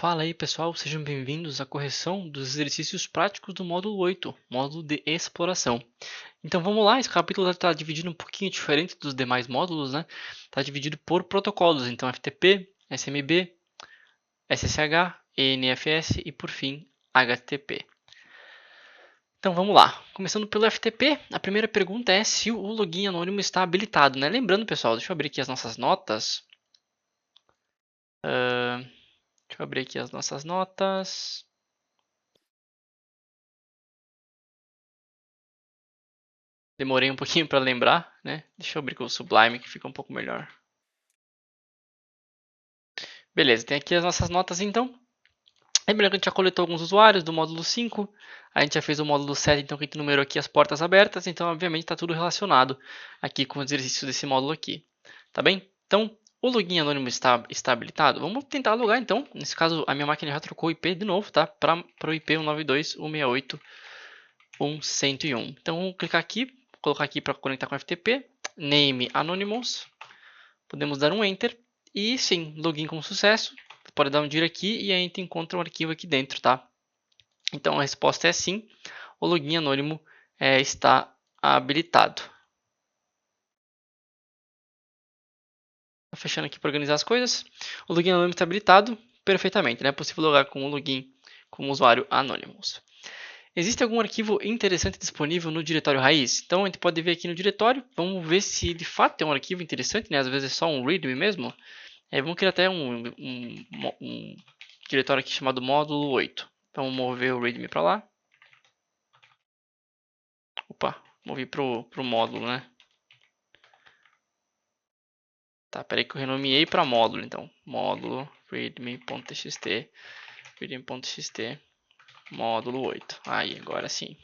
Fala aí pessoal, sejam bem-vindos à correção dos exercícios práticos do módulo 8, módulo de exploração. Então vamos lá, esse capítulo está dividido um pouquinho diferente dos demais módulos, né? Está dividido por protocolos, então FTP, SMB, SSH, ENFS e por fim HTTP. Então vamos lá, começando pelo FTP, a primeira pergunta é se o login anônimo está habilitado, né? Lembrando pessoal, deixa eu abrir aqui as nossas notas. Deixa eu abrir aqui as nossas notas. Demorei um pouquinho para lembrar, né? Deixa eu abrir com o Sublime que fica um pouco melhor. Beleza, tem aqui as nossas notas então. Lembrando que a gente já coletou alguns usuários do módulo 5. A gente já fez o módulo 7, então que a gente numerou aqui as portas abertas. Então, obviamente, está tudo relacionado aqui com os exercícios desse módulo aqui. Tá bem? Então, o login anônimo está habilitado. Vamos tentar logar então. Nesse caso, a minha máquina já trocou o IP de novo, tá? Para o IP 192.168.1.101. Então, vamos clicar aqui, colocar aqui para conectar com o FTP. Name Anonymous. Podemos dar um Enter. E sim, login com sucesso. Você pode dar um dir aqui e a gente encontra um arquivo aqui dentro, tá? Então a resposta é sim. O login anônimo está habilitado. Fechando aqui para organizar as coisas. O login anônimo está habilitado perfeitamente, né? É possível logar com o login como usuário Anonymous. Existe algum arquivo interessante disponível no diretório raiz? Então a gente pode ver aqui no diretório. Vamos ver se de fato é um arquivo interessante, né? Às vezes é só um readme mesmo. Vamos criar até um diretório aqui chamado módulo 8. Vamos mover o readme para lá. Opa, movi para o módulo, né? Tá, peraí que eu renomeei para módulo, então. Módulo readme.txt, readme.txt, módulo 8. Aí, agora sim.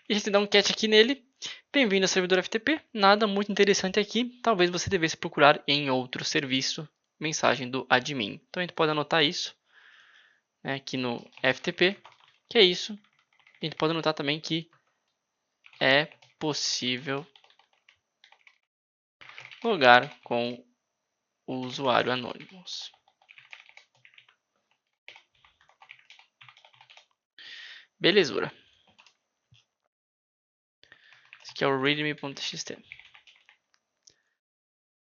E a gente dá um catch aqui nele. Bem-vindo ao servidor FTP. Nada muito interessante aqui. Talvez você devesse procurar em outro serviço. Mensagem do admin. Então a gente pode anotar isso, né, aqui no FTP. Que é isso. A gente pode anotar também que é possível logar com o usuário Anonymous. Belezura. Esse aqui é o readme.txt.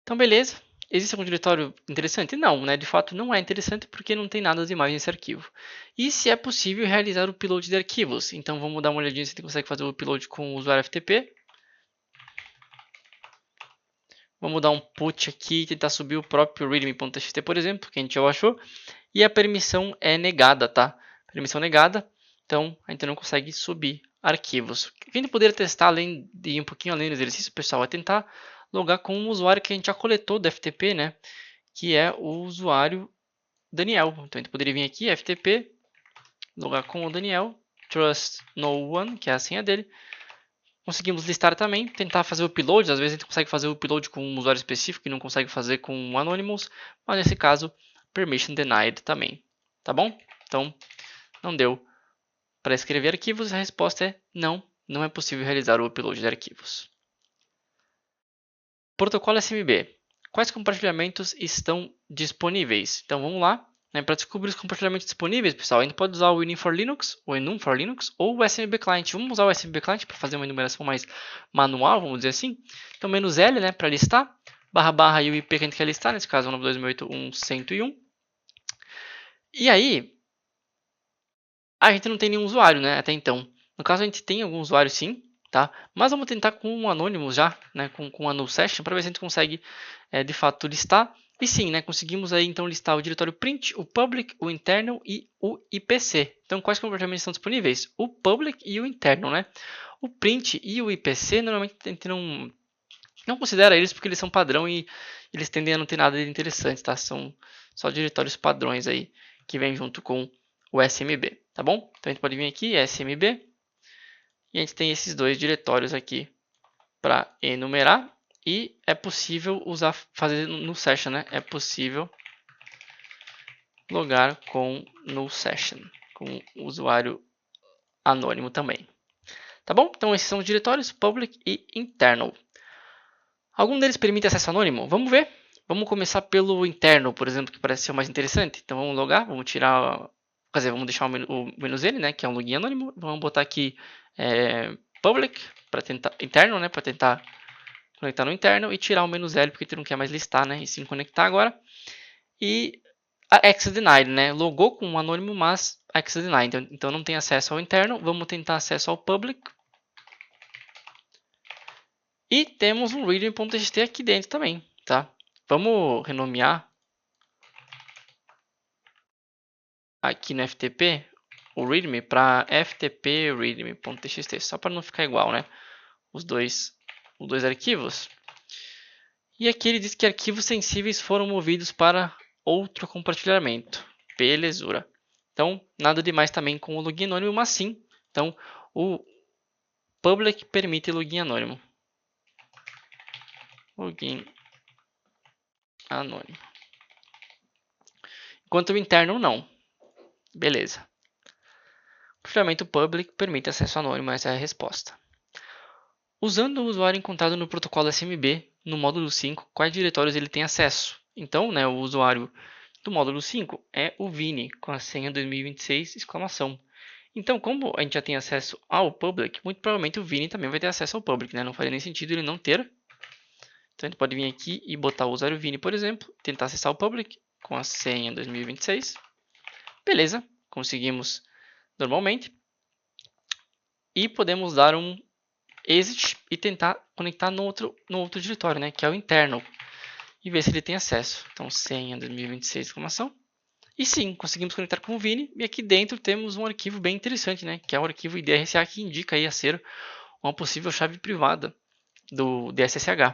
Então, beleza. Existe algum diretório interessante? Não, né? De fato não é interessante porque não tem nada demais nesse arquivo. E se é possível realizar o upload de arquivos? Então vamos dar uma olhadinha se a gente consegue fazer o upload com o usuário FTP. Vamos dar um put aqui e tentar subir o próprio readme.txt, por exemplo, que a gente já achou. E a permissão é negada, tá? Permissão negada, então a gente não consegue subir arquivos. O que a gente poderia testar, além de ir um pouquinho além do exercício, pessoal, é tentar logar com um usuário que a gente já coletou do FTP, né? Que é o usuário Daniel. Então a gente poderia vir aqui, FTP, logar com o Daniel, trust no one, que é a senha dele. Conseguimos listar também, tentar fazer o upload. Às vezes a gente consegue fazer o upload com um usuário específico e não consegue fazer com um Anonymous, mas nesse caso, permission denied também, tá bom? Então, não deu para escrever arquivos, a resposta é não, não é possível realizar o upload de arquivos. Protocolo SMB. Quais compartilhamentos estão disponíveis? Então vamos lá. Para descobrir os compartilhamentos disponíveis, pessoal, a gente pode usar o Enum for Linux, o Enum for Linux ou o SMB Client. Vamos usar o SMB Client para fazer uma enumeração mais manual, vamos dizer assim. Então, menos L, né, para listar, barra barra e o IP que a gente quer listar, nesse caso 192.168.101. E aí, a gente não tem nenhum usuário, né, até então. No caso, a gente tem algum usuário sim, tá? Mas vamos tentar com um Anonymous já, né, com a null session, para ver se a gente consegue, de fato, listar. E sim, né, conseguimos aí então listar o diretório print, o public, o internal e o IPC. Então, quais compartilhamentos estão disponíveis? O public e o internal, né? O print e o IPC, normalmente a gente não considera eles porque eles são padrão e eles tendem a não ter nada de interessante, tá? São só diretórios padrões aí que vêm junto com o SMB, tá bom? Então a gente pode vir aqui, SMB, e a gente tem esses dois diretórios aqui para enumerar. E é possível fazer no session, né? É possível logar com no session, com o usuário anônimo também. Tá bom? Então esses são os diretórios public e internal. Algum deles permite acesso anônimo? Vamos ver. Vamos começar pelo interno, por exemplo, que parece ser o mais interessante. Então vamos logar, vamos tirar, quer dizer, vamos deixar o menos "n", né, que é um login anônimo. Vamos botar aqui public para tentar interno, né, para tentar conectar no interno e tirar o menos "l", porque a gente não quer mais listar, né, e sim conectar agora. E a access denied, né, logou com um anônimo, mas access denied, então não tem acesso ao interno. Vamos tentar acesso ao public. E temos um readme.txt aqui dentro também, tá? Vamos renomear aqui no FTP o readme para ftp readme.txt, só para não ficar igual, né? Os dois arquivos. E aqui ele diz que arquivos sensíveis foram movidos para outro compartilhamento. Belezura. Então, nada demais também com o login anônimo, mas sim. Então, o public permite login anônimo. Login anônimo. Enquanto o interno não. Beleza. Compartilhamento public permite acesso anônimo, essa é a resposta. Usando o usuário encontrado no protocolo SMB, no módulo 5, quais diretórios ele tem acesso? Então, né, o usuário do módulo 5 é o Vini, com a senha 2026, exclamação. Então, como a gente já tem acesso ao public, muito provavelmente o Vini também vai ter acesso ao public, né? Não faria nem sentido ele não ter. Então, a gente pode vir aqui e botar o usuário Vini, por exemplo, tentar acessar o public com a senha 2026. Beleza, conseguimos normalmente. E podemos dar um exit e tentar conectar no outro diretório, né, que é o interno, e ver se ele tem acesso. Então, senha 2026, exclamação. E sim, conseguimos conectar com o Vini, e aqui dentro temos um arquivo bem interessante, né, que é o arquivo IDRSA, que indica aí a ser uma possível chave privada do DSSH.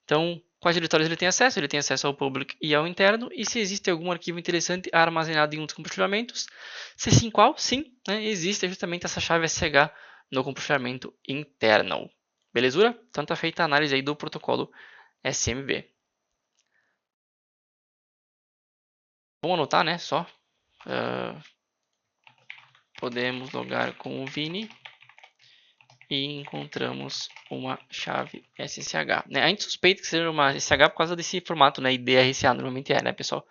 Então, quais diretórios ele tem acesso? Ele tem acesso ao public e ao interno, e se existe algum arquivo interessante armazenado em um dos compartilhamentos, se sim, qual? Sim, né, existe justamente essa chave SSH no compartilhamento interno. Belezura? Então está feita a análise aí do protocolo SMB. Vamos anotar, né? Só. Podemos logar com o Vini e encontramos uma chave SSH. Né? A gente suspeita que seja uma SSH por causa desse formato, né? IDRSA normalmente é, né, pessoal?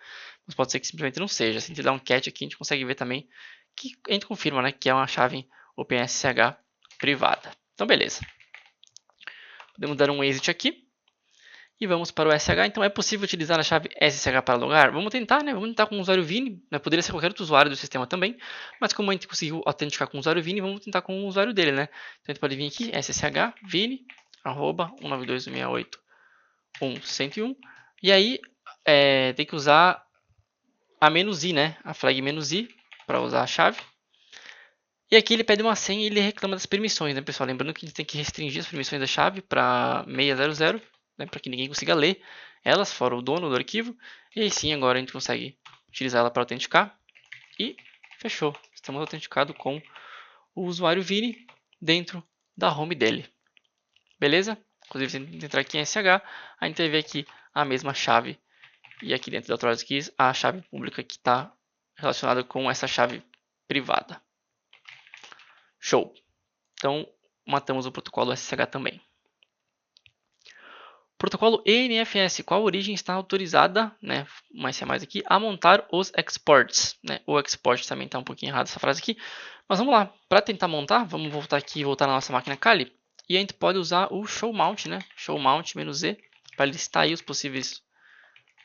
Mas pode ser que simplesmente não seja. Se a gente dar um catch aqui, a gente consegue ver também que a gente confirma, né, que é uma chave OpenSSH privada. Então, beleza. Podemos dar um exit aqui. E vamos para o SSH. Então, é possível utilizar a chave SSH para logar? Vamos tentar, né? Vamos tentar com o usuário Vini. Né? Poderia ser qualquer outro usuário do sistema também. Mas como a gente conseguiu autenticar com o usuário Vini, vamos tentar com o usuário dele, né? Então, a gente pode vir aqui, SSH, Vini, arroba 192.168.1.101. E aí, tem que usar a "-i", né? A flag "-i", para usar a chave. E aqui ele pede uma senha e ele reclama das permissões, né, pessoal? Lembrando que a gente tem que restringir as permissões da chave para 600, né, para que ninguém consiga ler elas, fora o dono do arquivo. E aí sim, agora a gente consegue utilizar ela para autenticar. E fechou. Estamos autenticados com o usuário Vini dentro da home dele. Beleza? Inclusive, se a gente entrar aqui em SH, a gente vai ver aqui a mesma chave. E aqui dentro da Authorized Keys, a chave pública que está relacionada com essa chave privada. Show! Então, matamos o protocolo SSH também. Protocolo ENFS, qual origem está autorizada, né, mais aqui, a montar os exports, né? O export também está um pouquinho errado essa frase aqui, mas vamos lá. Para tentar montar, vamos voltar aqui e voltar na nossa máquina Kali, e a gente pode usar o show mount, né? Show mount "-z", para listar aí os possíveis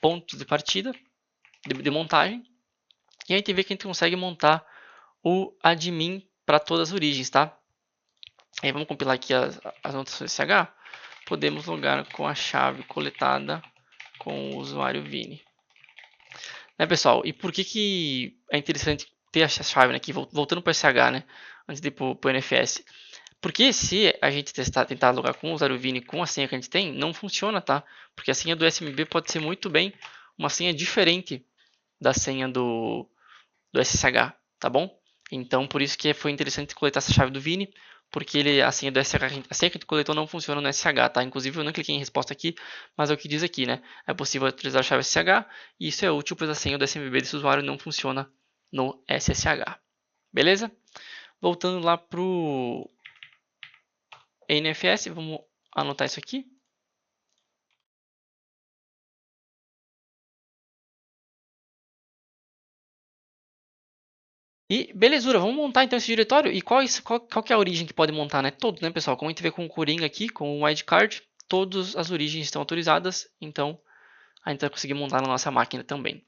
pontos de partida, de montagem, e a gente vê que a gente consegue montar o admin para todas as origens, tá? Aí vamos compilar aqui as anotações SSH. Podemos logar com a chave coletada com o usuário Vini. Né, pessoal? E por que é interessante ter essa chave, né? Aqui, voltando para o SSH, né? Antes de ir para o NFS. Porque se a gente tentar logar com o usuário Vini com a senha que a gente tem, não funciona, tá? Porque a senha do SMB pode ser muito bem uma senha diferente da senha do SSH, tá bom? Então, por isso que foi interessante coletar essa chave do Vini, porque a senha do SSH, a senha que a gente coletou não funciona no SSH, tá? Inclusive, eu não cliquei em resposta aqui, mas é o que diz aqui, né? É possível utilizar a chave SSH, e isso é útil, pois a senha do SMB desse usuário não funciona no SSH. Beleza? Voltando lá pro NFS, vamos anotar isso aqui. E belezura, vamos montar então esse diretório. E qual que é a origem que pode montar, né? Todos, né, pessoal? Como a gente vê com o Coringa aqui, com o wildcard, todas as origens estão autorizadas, então a gente vai conseguir montar na nossa máquina também.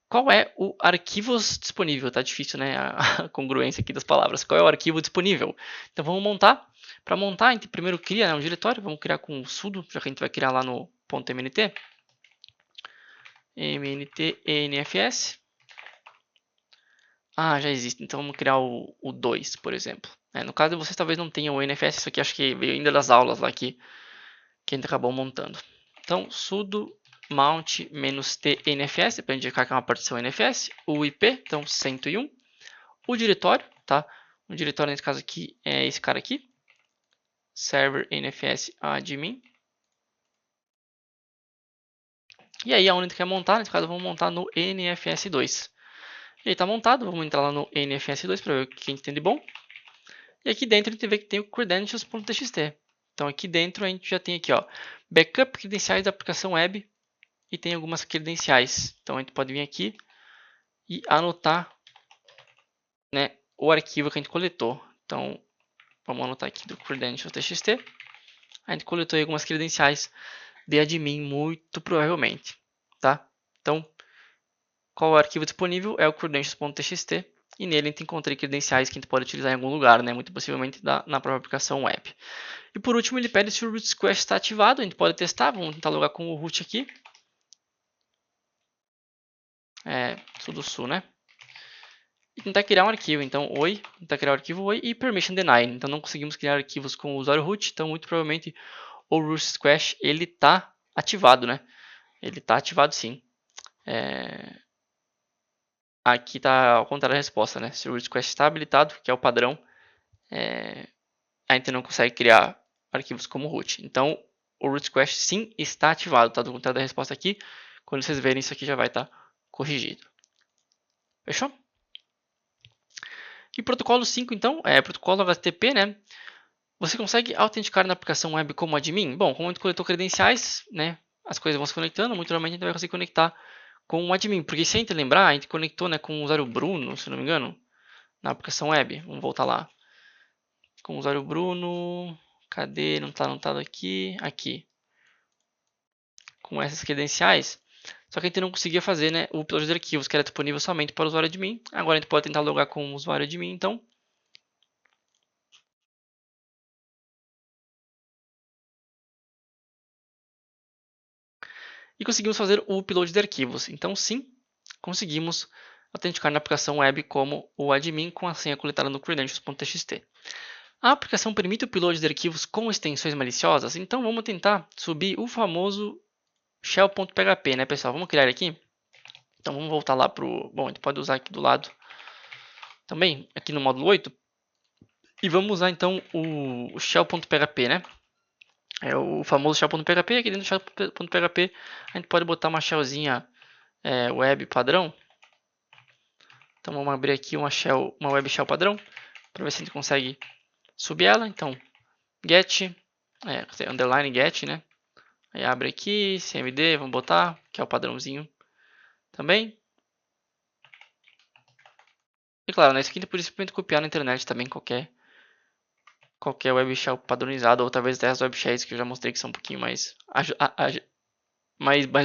Qual é o arquivos disponível? Tá difícil, né? A congruência aqui das palavras. Qual é o arquivo disponível? Então vamos montar. Para montar, a gente primeiro cria, né, um diretório. Vamos criar com o sudo, já que a gente vai criar lá no .mnt. mnt-enfs. Ah, já existe. Então vamos criar o 2, por exemplo. No caso de vocês talvez não tenham o NFS, isso aqui acho que veio ainda das aulas lá que a gente acabou montando. Então sudo mount -t nfs, para indicar que é uma partição NFS, o IP, então 101, o diretório, tá? O diretório nesse caso aqui é esse cara aqui, server nfs admin. E aí aonde a gente quer montar, nesse caso vamos montar no NFS2. Ele está montado, vamos entrar lá no NFS2 para ver o que a gente tem de bom. E aqui dentro a gente vê que tem o credentials.txt. Então aqui dentro a gente já tem aqui, ó, backup credenciais da aplicação web e tem algumas credenciais. Então a gente pode vir aqui e anotar, né, o arquivo que a gente coletou. Então vamos anotar aqui do credentials.txt. A gente coletou aí algumas credenciais de admin, muito provavelmente, tá? Então qual é o arquivo disponível? É o credentials.txt. E nele a gente encontrei credenciais que a gente pode utilizar em algum lugar, né? Muito possivelmente na própria aplicação web. E por último ele pede se o root squash está ativado. A gente pode testar, vamos tentar logar com o root aqui. Sudo su, né? E tentar criar um arquivo, então oi, tentar criar o arquivo oi e permission deny. Então não conseguimos criar arquivos com o usuário root, então muito provavelmente o root squash ele está ativado, né? Ele está ativado sim. Aqui está ao contrário da resposta, né? Se o root squash está habilitado, que é o padrão, a gente não consegue criar arquivos como root. Então, o root squash sim está ativado, tá? Do contrário da resposta aqui, quando vocês verem isso aqui já vai estar corrigido. Fechou? E protocolo 5, então, é protocolo HTTP, né? Você consegue autenticar na aplicação web como admin? Bom, como a gente coletou credenciais, né? As coisas vão se conectando, muito provavelmente a gente vai conseguir conectar com o admin. Porque se a gente lembrar, a gente conectou, né, com o usuário Bruno, se não me engano, na aplicação web. Vamos voltar lá. Com o usuário Bruno. Cadê? Não está anotado aqui. Aqui. Com essas credenciais. Só que a gente não conseguia fazer, né, o upload de arquivos, que era disponível somente para o usuário admin. Agora a gente pode tentar logar com o usuário admin, então. E conseguimos fazer o upload de arquivos. Então, sim, conseguimos autenticar na aplicação web como o admin com a senha coletada no credentials.txt. A aplicação permite o upload de arquivos com extensões maliciosas, então vamos tentar subir o famoso shell.php, né, pessoal? Vamos criar ele aqui? Então vamos voltar lá para o... Bom, a gente pode usar aqui do lado também, aqui no módulo 8. E vamos usar então o shell.php, né? É o famoso shell.php. Aqui dentro do shell.php a gente pode botar uma shellzinha web padrão. Então vamos abrir aqui uma web shell padrão para ver se a gente consegue subir ela. Então get, underline get, né? Aí abre aqui, cmd, vamos botar, que é o padrãozinho também. E claro, né, isso aqui a gente pode copiar na internet também qualquer web shell padronizado, ou talvez até as web shells que eu já mostrei que são um pouquinho mais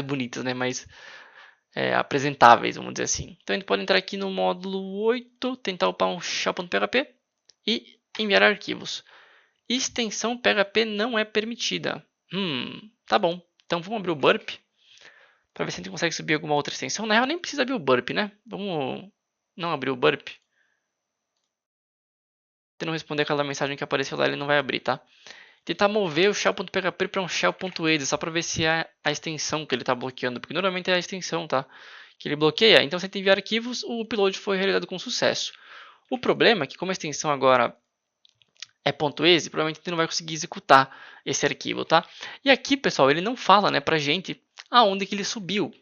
bonitas, né? Mais apresentáveis, vamos dizer assim. Então a gente pode entrar aqui no módulo 8, tentar upar um shell.php e enviar arquivos. Extensão PHP não é permitida. Tá bom. Então vamos abrir o burp para ver se a gente consegue subir alguma outra extensão. Na real nem precisa abrir o burp, né? Vamos não abrir o burp. Se não responder aquela mensagem que apareceu lá, ele não vai abrir, tá? Tentar mover o shell.php para um shell.exe, só para ver se é a extensão que ele está bloqueando, porque normalmente é a extensão, tá? Que ele bloqueia. Então, se a gente enviar arquivos, o upload foi realizado com sucesso. O problema é que, como a extensão agora é .exe, provavelmente a gente não vai conseguir executar esse arquivo, tá? E aqui, pessoal, ele não fala, né, pra gente aonde que ele subiu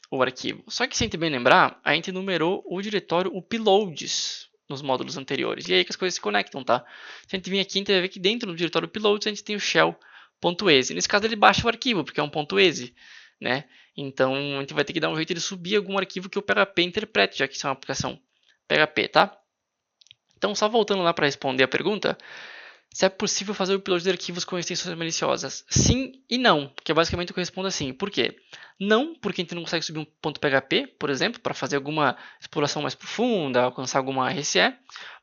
o arquivo. Só que, se a gente bem lembrar, a gente numerou o diretório uploads nos módulos anteriores. E aí que as coisas se conectam, tá? Se a gente vir aqui, a gente vai ver que dentro do diretório uploads a gente tem o shell.exe. Nesse caso ele baixa o arquivo, porque é um .exe, né? Então a gente vai ter que dar um jeito de subir algum arquivo que o PHP interprete, já que isso é uma aplicação PHP, tá? Então, só voltando lá para responder a pergunta, se é possível fazer o upload de arquivos com extensões maliciosas. Sim e não, que é basicamente o que eu respondo assim. Por quê? Não, porque a gente não consegue subir um ponto .php, por exemplo, para fazer alguma exploração mais profunda, alcançar alguma RCE,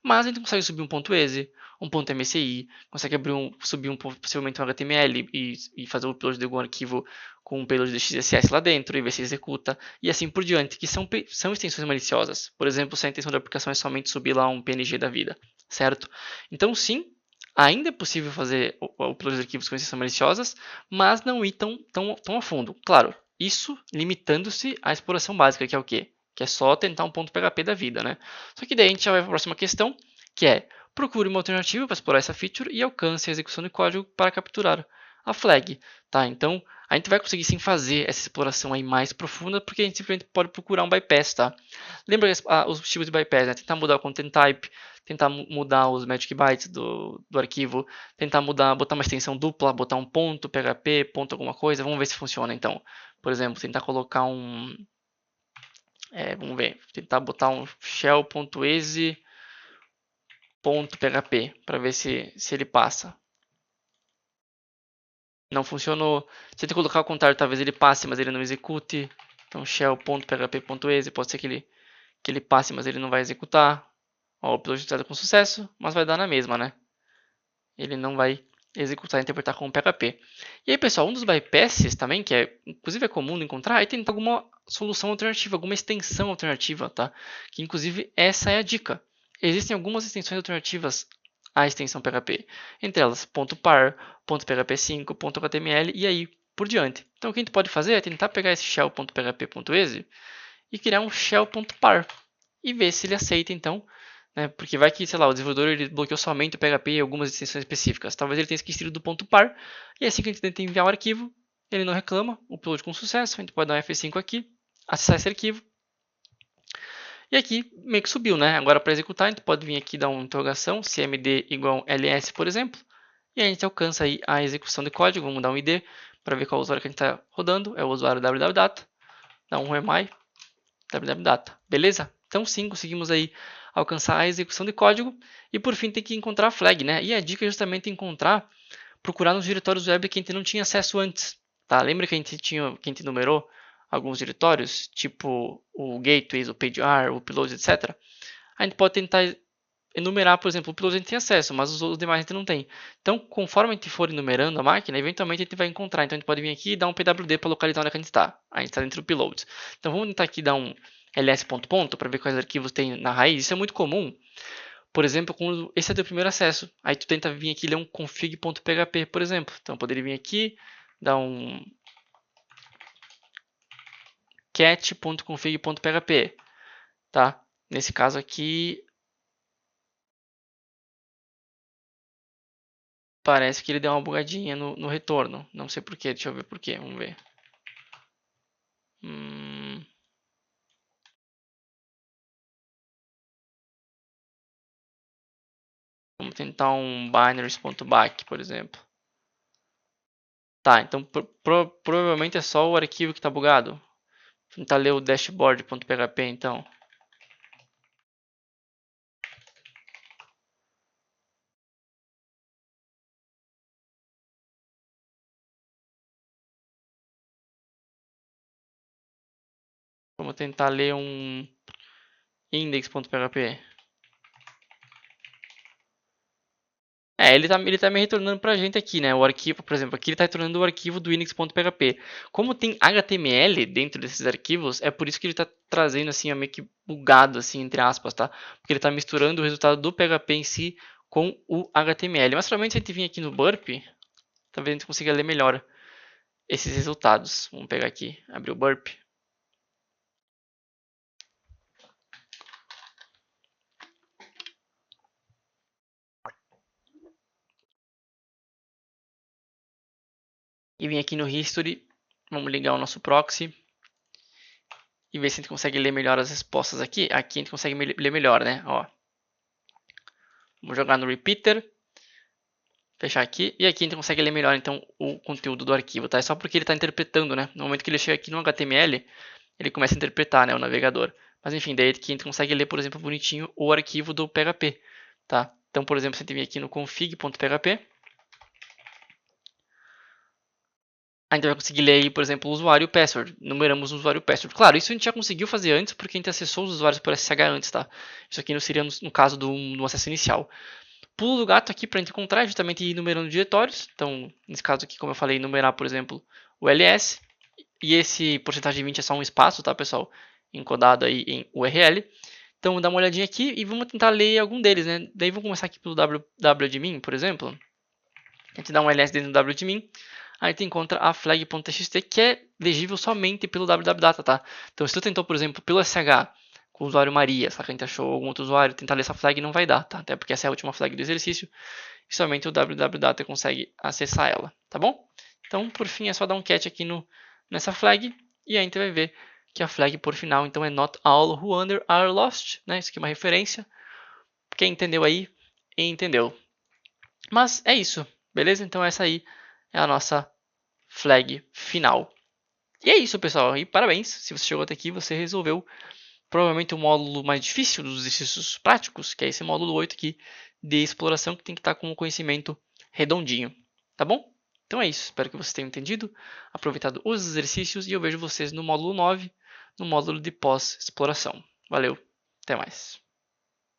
mas a gente consegue subir um ponto .exe, um ponto .mci, consegue subir possivelmente um HTML e fazer o upload de algum arquivo com um payload de XSS lá dentro e ver se executa, e assim por diante, que são extensões maliciosas. Por exemplo, se a intenção da aplicação é somente subir lá um PNG da vida, certo? Então, sim, ainda é possível fazer o upload de arquivos com extensões maliciosas, mas não ir tão a fundo. Claro, isso limitando-se à exploração básica, que é o quê? Que é só tentar um ponto PHP da vida, né? Só que daí a gente já vai para a próxima questão, que é procure uma alternativa para explorar essa feature e alcance a execução de código para capturar a flag, tá? Então, a gente vai conseguir sim fazer essa exploração aí mais profunda, porque a gente simplesmente pode procurar um bypass, tá? Lembra os tipos de bypass, né? Tentar mudar o content type, tentar mudar os magic bytes do arquivo, tentar botar uma extensão dupla, botar um ponto PHP, ponto alguma coisa, vamos ver se funciona então. Por exemplo, tentar colocar vamos ver, tentar botar um shell.exe.php para ver se ele passa. Não funcionou. Se ele colocar o contrário, talvez ele passe, mas ele não execute. Então shell.php.exe pode ser que ele passe, mas ele não vai executar. Ó, o upload está com sucesso, mas vai dar na mesma, né? Ele não vai executar e interpretar como PHP. E aí, pessoal, um dos bypasses também, que inclusive é comum de encontrar, é tentar alguma solução alternativa, alguma extensão alternativa, tá? Que inclusive essa é a dica. Existem algumas extensões alternativas à extensão PHP, entre elas .par, .php5, .html e aí por diante. Então o que a gente pode fazer é tentar pegar esse shell.php.exe e criar um shell.par e ver se ele aceita então, né? Porque vai que, sei lá, o desenvolvedor ele bloqueou somente o PHP e algumas extensões específicas. Talvez ele tenha esquecido do ponto par, e assim que a gente tenta enviar o arquivo, ele não reclama, o upload com sucesso, a gente pode dar um F5 aqui, acessar esse arquivo, e aqui meio que subiu, né? Agora para executar, a gente pode vir aqui dar uma interrogação, cmd igual ls, por exemplo, e a gente alcança aí a execução de código. Vamos dar um id para ver qual usuário que a gente está rodando, é o usuário www.data, dá um remi, www.data, beleza? Então sim, conseguimos aí alcançar a execução de código e por fim tem que encontrar a flag, né? E a dica é justamente procurar nos diretórios web que a gente não tinha acesso antes, tá? Lembra que a gente numerou alguns diretórios, tipo o gateways, o pager, o upload, etc. A gente pode tentar enumerar, por exemplo, o upload a gente tem acesso, mas os demais a gente não tem. Então, conforme a gente for enumerando a máquina, eventualmente a gente vai encontrar. Então, a gente pode vir aqui e dar um pwd para localizar onde a gente está. A gente está dentro do upload. Então, vamos tentar aqui dar um ls.ponto para ver quais arquivos tem na raiz. Isso é muito comum. Por exemplo, quando esse é o teu primeiro acesso. Aí tu tenta vir aqui e ler um config.php, por exemplo. Então, eu poderia vir aqui, dar um cat.config.php, tá? Nesse caso aqui, parece que ele deu uma bugadinha no retorno. Não sei porquê, deixa eu ver porquê, vamos ver. Vamos tentar um binaries.back, por exemplo. Tá, então provavelmente é só o arquivo que está bugado. Vou tentar ler o dashboard.php então. Vamos tentar ler um index.php. Ele tá me retornando pra gente aqui, né? O arquivo, por exemplo, aqui ele tá retornando o arquivo do index.php. Como tem HTML dentro desses arquivos, é por isso que ele tá trazendo assim, meio que bugado, assim, entre aspas, tá? Porque ele tá misturando o resultado do PHP em si com o HTML. Mas provavelmente se a gente vir aqui no burp, talvez a gente consiga ler melhor esses resultados. Vamos pegar aqui, abrir o burp. E vir aqui no history, vamos ligar o nosso proxy e ver se a gente consegue ler melhor as respostas aqui. Aqui a gente consegue ler melhor, né? Ó. Vamos jogar no repeater, fechar aqui, e aqui a gente consegue ler melhor então o conteúdo do arquivo, tá? É só porque ele está interpretando, né? No momento que ele chega aqui no HTML, ele começa a interpretar, né, o navegador. Mas enfim, daí aqui a gente consegue ler, por exemplo, bonitinho o arquivo do PHP, tá? Então, por exemplo, você tem aqui no config.php, a gente vai conseguir ler aí, por exemplo, o usuário e o password. Numeramos o usuário e o password. Claro, isso a gente já conseguiu fazer antes, porque a gente acessou os usuários por SSH antes, tá? Isso aqui não seria no caso do acesso inicial. Pulo do gato aqui para a gente encontrar, justamente ir numerando diretórios. Então, nesse caso aqui, como eu falei, numerar, por exemplo, o ls. E esse porcentagem de 20 é só um espaço, tá, pessoal? Encodado aí em URL. Então, dá uma olhadinha aqui e vamos tentar ler algum deles, né? Daí vamos começar aqui pelo www.admin, por exemplo. A gente dá um ls dentro do www.admin. Aí a gente encontra a flag.txt, que é legível somente pelo www.data, tá? Então, se tu tentou, por exemplo, pelo SH, com o usuário Maria, só que a gente achou algum outro usuário, tentar ler essa flag não vai dar, tá? Até porque essa é a última flag do exercício e somente o www.data consegue acessar ela, tá bom? Então, por fim, é só dar um catch aqui nessa flag e a gente vai ver que a flag por final, então, é not all who under are lost, né? Isso aqui é uma referência. Quem entendeu aí, entendeu. Mas é isso, beleza? Então essa aí é a nossa flag final. E é isso, pessoal. E parabéns, se você chegou até aqui, você resolveu provavelmente o módulo mais difícil dos exercícios práticos, que é esse módulo 8 aqui de exploração, que tem que estar com o conhecimento redondinho, tá bom? Então é isso, espero que vocês tenham entendido, aproveitado os exercícios e eu vejo vocês no módulo 9, no módulo de pós-exploração. Valeu, até mais.